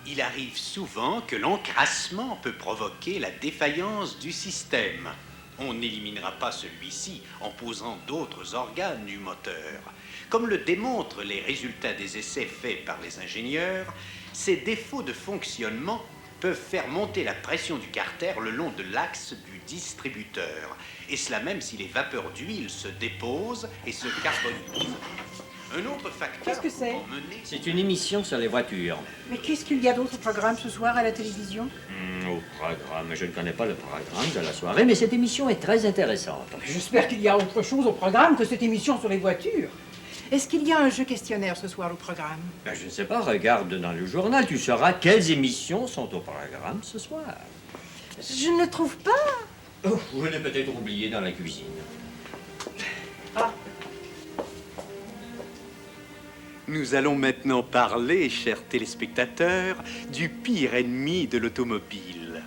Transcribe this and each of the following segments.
Il arrive souvent que l'encrassement peut provoquer la défaillance du système. On n'éliminera pas celui-ci en posant d'autres organes du moteur. Comme le démontrent les résultats des essais faits par les ingénieurs, ces défauts de fonctionnement peuvent faire monter la pression du carter le long de l'axe du distributeur. Et cela même si les vapeurs d'huile se déposent et se carbonisent. Un autre facteur... Qu'est-ce que c'est? C'est une émission sur les voitures. Mais qu'est-ce qu'il y a d'autre au programme ce soir à la télévision? Au programme, je ne connais pas le programme de la soirée, mais cette émission est très intéressante. J'espère qu'il y a autre chose au programme que cette émission sur les voitures. Est-ce qu'il y a un jeu questionnaire ce soir au programme? Ben, je ne sais pas, regarde dans le journal, tu sauras quelles émissions sont au programme ce soir. Je ne le trouve pas. Oh, je l'ai peut-être oublié dans la cuisine. Ah. Nous allons maintenant parler, chers téléspectateurs, du pire ennemi de l'automobile.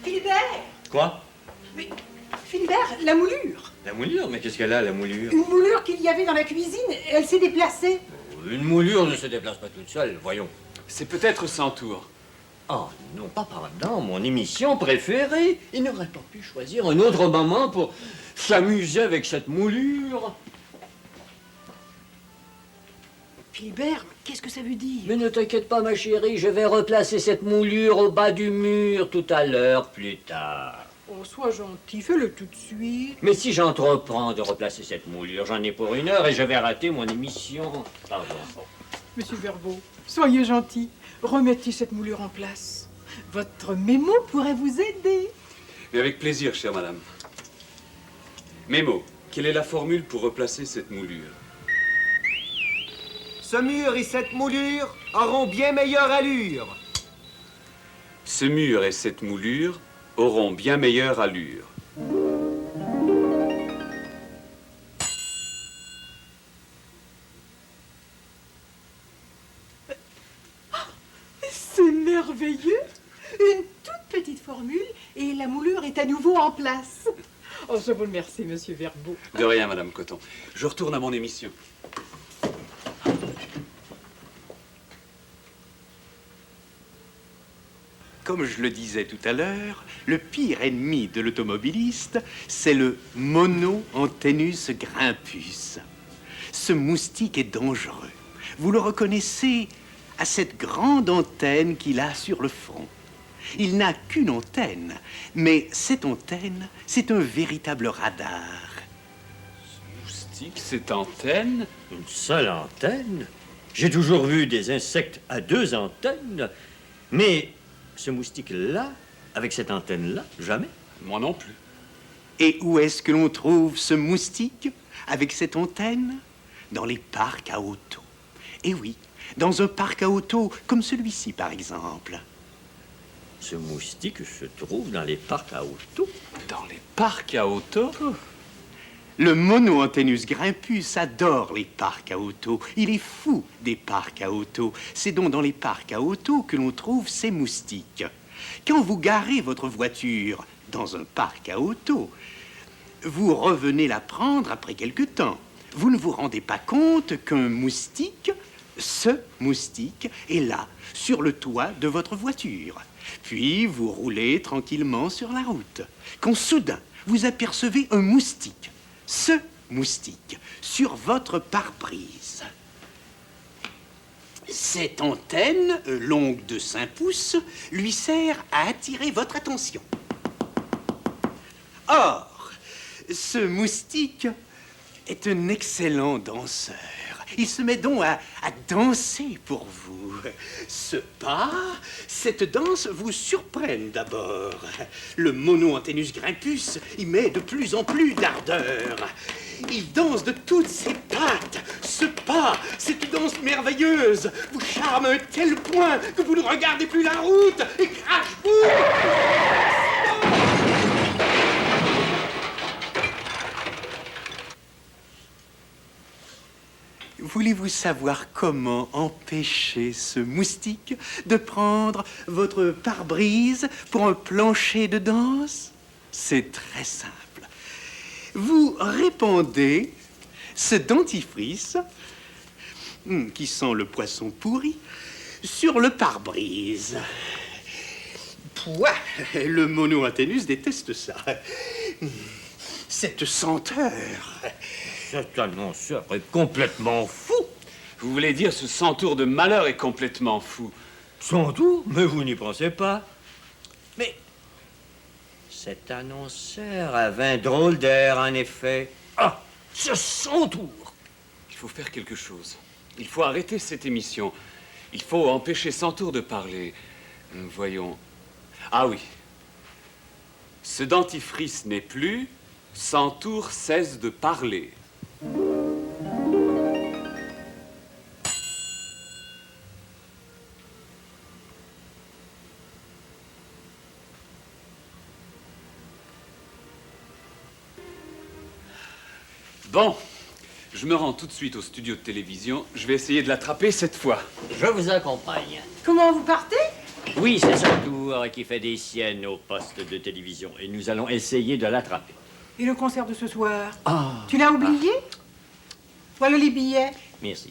Philibert! Quoi? Mais, Philibert, la moulure! La moulure? Mais qu'est-ce qu'elle a, la moulure? Une moulure qu'il y avait dans la cuisine, elle s'est déplacée. Une moulure ne se déplace pas toute seule, voyons. C'est peut-être Centaure. Oh non, pas pendant mon émission préférée. Il n'aurait pas pu choisir un autre moment pour s'amuser avec cette moulure. Philibert, qu'est-ce que ça veut dire? Mais ne t'inquiète pas, ma chérie, je vais replacer cette moulure au bas du mur tout à l'heure, plus tard. Oh, sois gentil, fais-le tout de suite. Mais si j'entreprends de replacer cette moulure, j'en ai pour 1 heure et je vais rater mon émission. Pardon. Monsieur Verbeau, soyez gentil, remettez cette moulure en place. Votre mémo pourrait vous aider. Mais avec plaisir, chère madame. Mémo, quelle est la formule pour replacer cette moulure? Ce mur et cette moulure auront bien meilleure allure. Ce mur et cette moulure auront bien meilleure allure. C'est merveilleux. Une toute petite formule et la moulure est à nouveau en place. Oh, je vous remercie, monsieur Verbeau. De rien, madame Coton. Je retourne à mon émission. Comme je le disais tout à l'heure, le pire ennemi de l'automobiliste, c'est le Monoantennus grimpus. Ce moustique est dangereux. Vous le reconnaissez à cette grande antenne qu'il a sur le front. Il n'a qu'une antenne, mais cette antenne, c'est un véritable radar. Moustique, cette antenne? Une seule antenne? J'ai toujours vu des insectes à 2 antennes, mais ce moustique-là, avec cette antenne-là, jamais. Moi non plus. Et où est-ce que l'on trouve ce moustique avec cette antenne? Dans les parcs à auto. Et oui, dans un parc à auto comme celui-ci, par exemple. Ce moustique se trouve dans les parcs à auto. Dans les parcs à auto? Le Monoantennus grimpus adore les parcs à auto. Il est fou des parcs à auto. C'est donc dans les parcs à auto que l'on trouve ces moustiques. Quand vous garez votre voiture dans un parc à auto, vous revenez la prendre après quelque temps. Vous ne vous rendez pas compte qu'un moustique, ce moustique, est là, sur le toit de votre voiture. Puis vous roulez tranquillement sur la route. Quand soudain, vous apercevez un moustique. Ce moustique sur votre pare-brise. Cette antenne, longue de 5 pouces, lui sert à attirer votre attention. Or, ce moustique est un excellent danseur. Il se met donc à danser pour vous. Ce pas, cette danse vous surprennent d'abord. Le Monoantennus grimpus y met de plus en plus d'ardeur. Il danse de toutes ses pattes. Ce pas, cette danse merveilleuse, vous charme à un tel point que vous ne regardez plus la route et crache-boum! Voulez-vous savoir comment empêcher ce moustique de prendre votre pare-brise pour un plancher de danse? C'est très simple. Vous répandez ce dentifrice qui sent le poisson pourri sur le pare-brise. Pouah, le mono-Athénus déteste ça. Cette senteur. Cet annonceur est complètement fou. Vous voulez dire ce centaure de malheur est complètement fou. Centaure? Mais vous n'y pensez pas. Mais cet annonceur avait un drôle d'air, en effet. Ah, ce centaure! Il faut faire quelque chose. Il faut arrêter cette émission. Il faut empêcher Centaure de parler. Voyons. Ah oui. Ce dentifrice n'est plus, Centaure cesse de parler. Bon, je me rends tout de suite au studio de télévision. Je vais essayer de l'attraper cette fois. Je vous accompagne. Comment vous partez? Oui, c'est Centaure qui fait des siennes au poste de télévision. Et nous allons essayer de l'attraper. Et le concert de ce soir? Ah. Tu l'as oublié? Voilà les billets. Merci.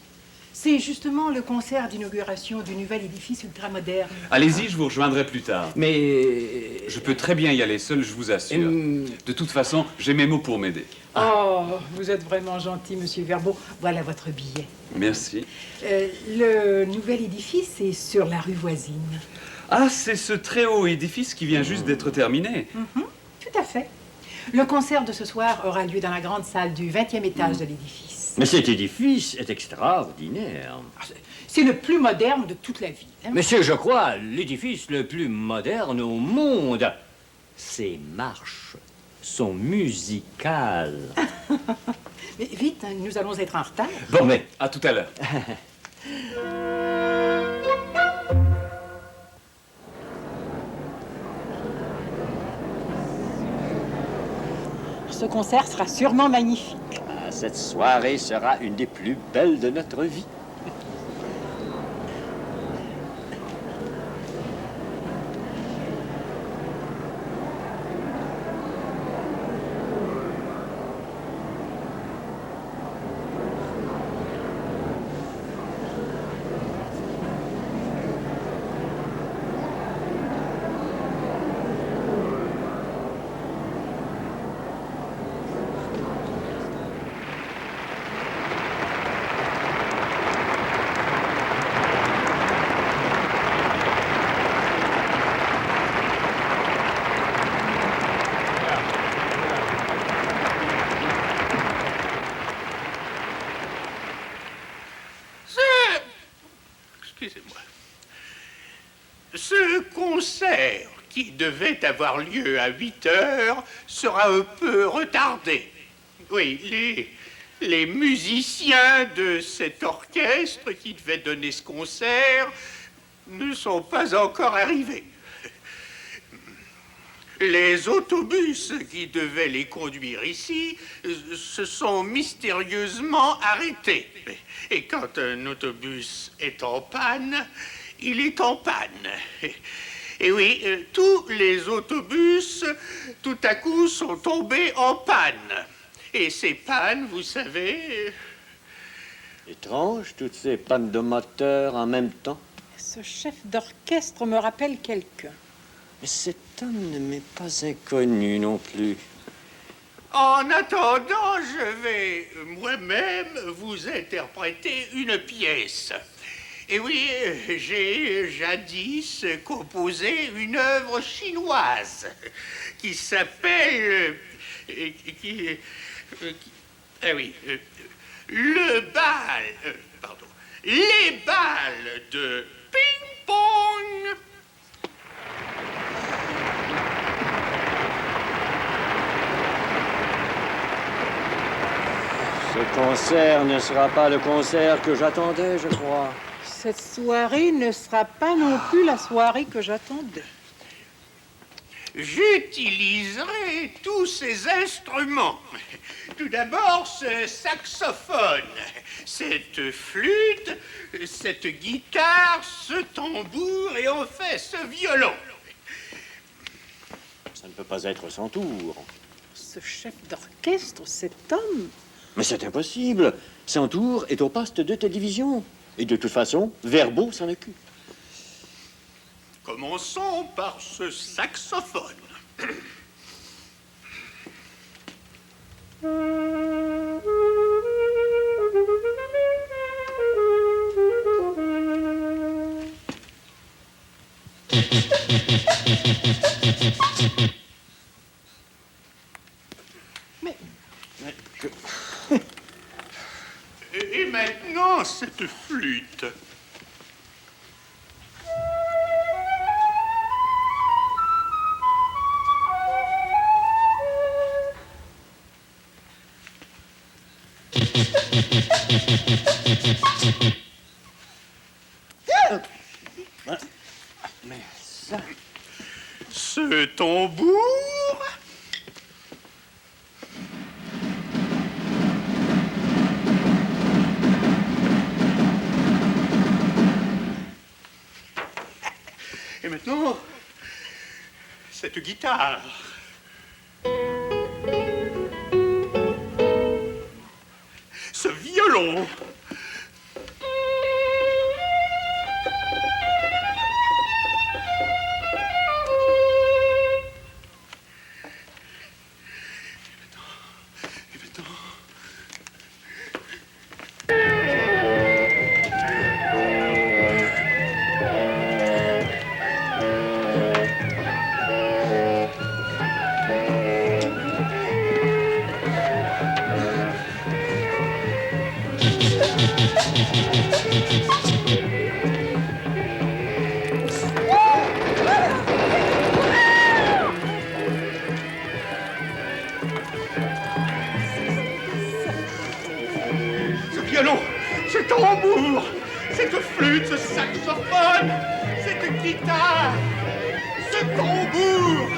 C'est justement le concert d'inauguration du nouvel édifice ultramoderne. Allez-y, je vous rejoindrai plus tard. Mais... Je peux très bien y aller seul, je vous assure. De toute façon, j'ai mes mots pour m'aider. Oh, vous êtes vraiment gentil, monsieur Verbeau. Voilà votre billet. Merci. Le nouvel édifice est sur la rue voisine. Ah, c'est ce très haut édifice qui vient juste d'être terminé. Tout à fait. Le concert de ce soir aura lieu dans la grande salle du 20e étage de l'édifice. Mais cet édifice est extraordinaire. C'est le plus moderne de toute la ville. Hein? Mais c'est, je crois, l'édifice le plus moderne au monde. Ses marches sont musicales. Mais vite, hein, nous allons être en retard. Bon, mais... À tout à l'heure. Ce concert sera sûrement magnifique. Cette soirée sera une des plus belles de notre vie. Excusez-moi. Ce concert qui devait avoir lieu à 8 heures sera un peu retardé. Oui, les musiciens de cet orchestre qui devait donner ce concert ne sont pas encore arrivés. Les autobus qui devaient les conduire ici se sont mystérieusement arrêtés. Et quand un autobus est en panne, il est en panne. Et oui, tous les autobus, tout à coup, sont tombés en panne. Et ces pannes, vous savez... Étrange, toutes ces pannes de moteur en même temps. Ce chef d'orchestre me rappelle quelqu'un. Mais cet homme ne m'est pas inconnu non plus. En attendant, je vais moi-même vous interpréter une pièce. Et oui, j'ai jadis composé une œuvre chinoise qui s'appelle... les balles de ping-pong. Ce concert ne sera pas le concert que j'attendais, je crois. Cette soirée ne sera pas non plus la soirée que j'attendais. J'utiliserai tous ces instruments. Tout d'abord, ce saxophone, cette flûte, cette guitare, ce tambour et enfin ce violon. Ça ne peut pas être Centaure. Ce chef d'orchestre, cet homme... Mais c'est impossible. Centaure est au poste de télévision. Et de toute façon, Verbeau s'en occupe. Commençons par ce saxophone. Et maintenant, cette flûte. Mais ça... Ce tambour. Et maintenant, cette guitare. Ce violon. Et maintenant... Ce violon, ce tambour, cette flûte, ce saxophone, cette guitare, ce tambour,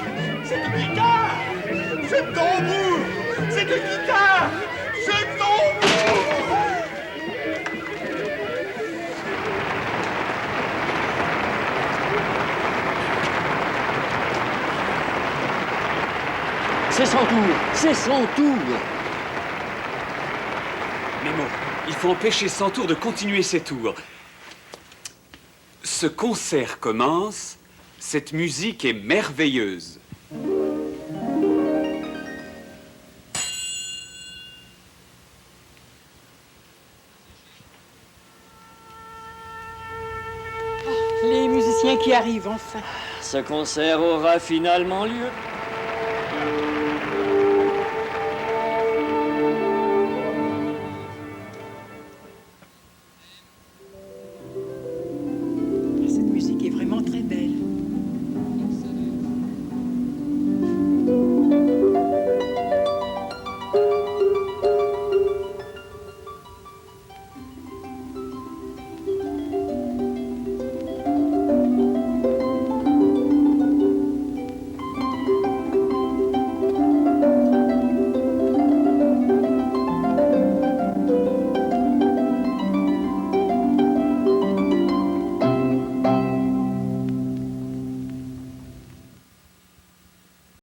cette guitare, ce tambour, cette guitare, ce tambour. C'est son tour, c'est son tour. Nemo, il faut empêcher Santour de continuer ses tours. Ce concert commence, cette musique est merveilleuse. Les musiciens qui arrivent, enfin. Ce concert aura finalement lieu. Cette musique est vraiment très belle.